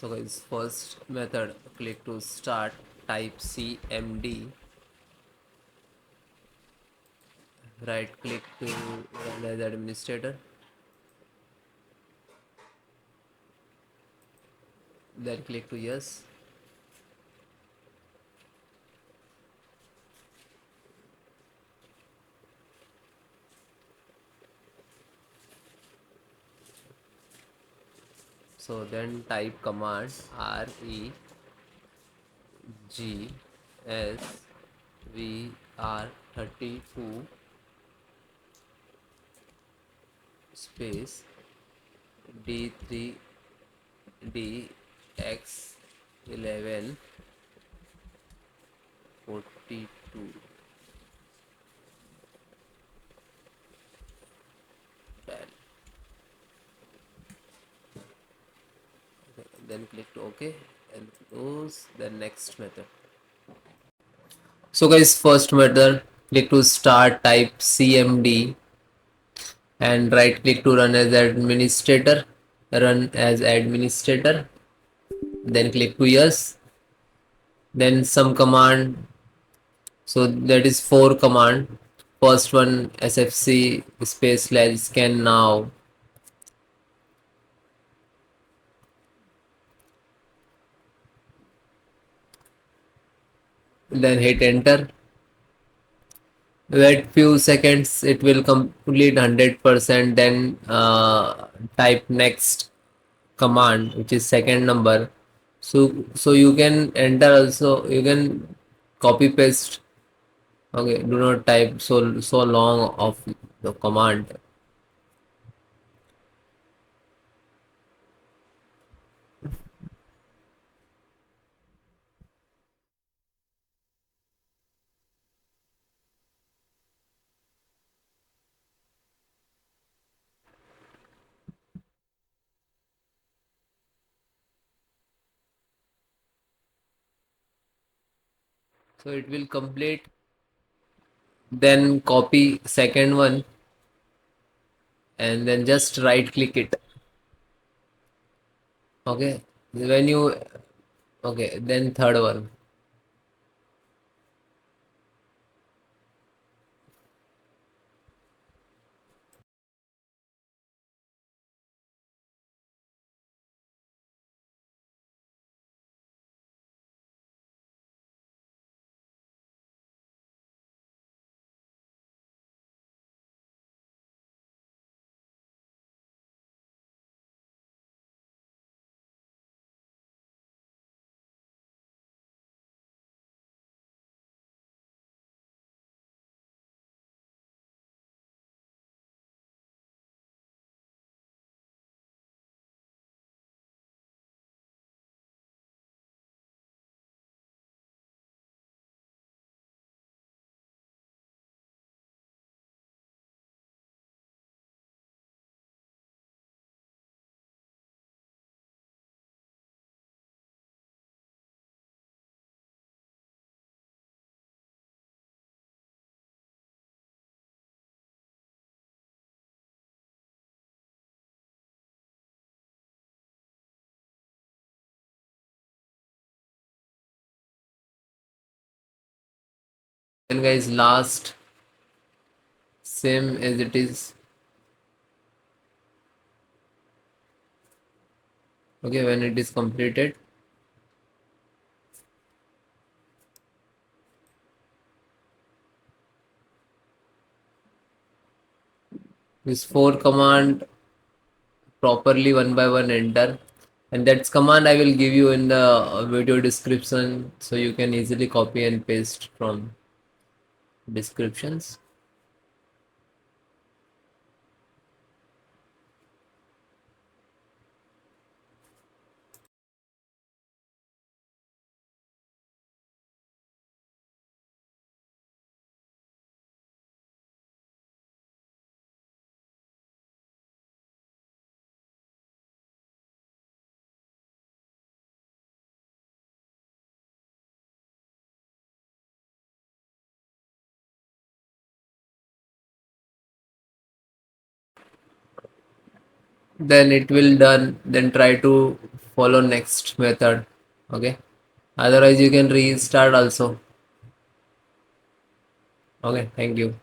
So guys, first method, click to start, type CMD, right click to run as administrator, then click to yes. So then type command REGSVR32 space D3DX1142. Then click to OK and close the next method. So guys, first method, click to start, type CMD and right click to run as administrator, then click to yes, then some command. So that is 4 command. First one sfc space slash scan now, then hit enter. Wait few seconds, it will complete 100%. Then type next command, which is second number. So you can enter also, you can copy paste. Okay, do not type so long of the command. So it will complete. Then copy second one and then just right click it. Okay, when you, okay, then third one. Then guys, last, same as it is. Okay, when it is completed, this 4 command properly one by one enter, and that's command I will give you in the video description, so you can easily copy and paste from descriptions. Then it will done. Then try to follow next method. Okay, otherwise you can restart also. Okay, thank you.